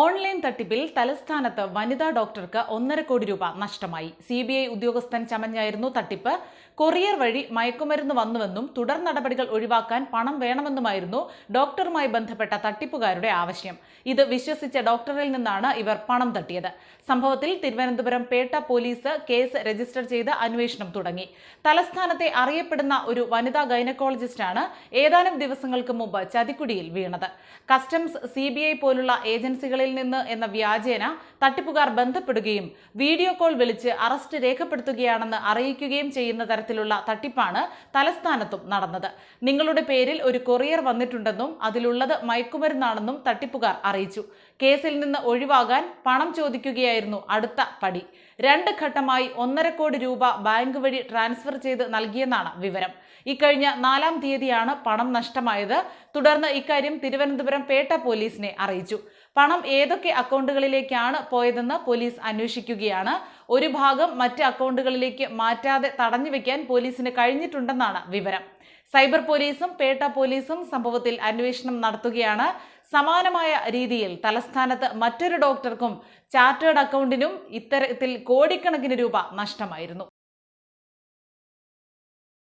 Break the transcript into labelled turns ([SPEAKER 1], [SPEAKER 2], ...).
[SPEAKER 1] Online തട്ടിപ്പിൽ തലസ്ഥാനത്ത് വനിതാ ഡോക്ടർക്ക് 1.5 കോടി രൂപ നഷ്ടമായി. CBI ഉദ്യോഗസ്ഥൻ ചമഞ്ഞായിരുന്നു തട്ടിപ്പ്. കൊറിയർ വഴി മയക്കുമരുന്ന് വന്നുവെന്നും തുടർ നടപടികൾ ഒഴിവാക്കാൻ പണം വേണമെന്നുമായിരുന്നു ഡോക്ടറുമായി ബന്ധപ്പെട്ട തട്ടിപ്പുകാരുടെ ആവശ്യം. ഇത് വിശ്വസിച്ച ഡോക്ടറിൽ നിന്നാണ് ഇവർ പണം തട്ടിയത്. സംഭവത്തിൽ Thiruvananthapuram Pettah police case register ചെയ്ത് അന്വേഷണം തുടങ്ങി. തലസ്ഥാനത്തെ അറിയപ്പെടുന്ന ഒരു വനിതാ ഗൈനക്കോളജിസ്റ്റാണ് ഏതാനും ദിവസങ്ങൾക്ക് മുമ്പ് ചതിക്കുഴിയിൽ വീണത്. കസ്റ്റംസ്, CBI പോലുള്ള ഏജൻസികളിൽ നിന്ന് എന്ന വ്യാജേന തട്ടിപ്പുകാർ ബന്ധപ്പെടുകയും വീഡിയോ കോൾ വിളിച്ച് അറസ്റ്റ് രേഖപ്പെടുത്തുകയാണെന്ന് അറിയിക്കുകയും ചെയ്യുന്ന തരത്തിലുള്ള തട്ടിപ്പാണ് തലസ്ഥാനത്തും നടന്നത്. നിങ്ങളുടെ പേരിൽ ഒരു കൊറിയർ വന്നിട്ടുണ്ടെന്നും അതിലുള്ളത് മയക്കുമരുന്നാണെന്നും തട്ടിപ്പുകാർ അറിയിച്ചു. കേസിൽ നിന്ന് ഒഴിവാകാൻ പണം ചോദിക്കുകയായിരുന്നു അടുത്ത പടി. 2 ഘട്ടമായി 1.5 കോടി രൂപ ബാങ്ക് വഴി ട്രാൻസ്ഫർ ചെയ്ത് നൽകിയെന്നാണ് വിവരം. ഇക്കഴിഞ്ഞ 4-ാം തീയതിയാണ് പണം നഷ്ടമായത്. തുടർന്ന് ഇക്കാര്യം തിരുവനന്തപുരം പേട്ട പോലീസിനെ അറിയിച്ചു. പണം ഏതൊക്കെ അക്കൗണ്ടുകളിലേക്കാണ് പോയതെന്ന് പോലീസ് അന്വേഷിക്കുകയാണ്. ഒരു ഭാഗം മറ്റ് അക്കൗണ്ടുകളിലേക്ക് മാറ്റാതെ തടഞ്ഞുവെക്കാൻ പോലീസിന് കഴിഞ്ഞിട്ടുണ്ടെന്നാണ് വിവരം. സൈബർ പോലീസും പേട്ട പോലീസും സംഭവത്തിൽ അന്വേഷണം നടത്തുകയാണ്. സമാനമായ രീതിയിൽ തലസ്ഥാനത്ത് മറ്റൊരു ഡോക്ടർക്കും ചാർട്ടേഡ് അക്കൗണ്ടിനും ഇത്തരത്തിൽ കോടിക്കണക്കിന് രൂപ നഷ്ടമായിരുന്നു.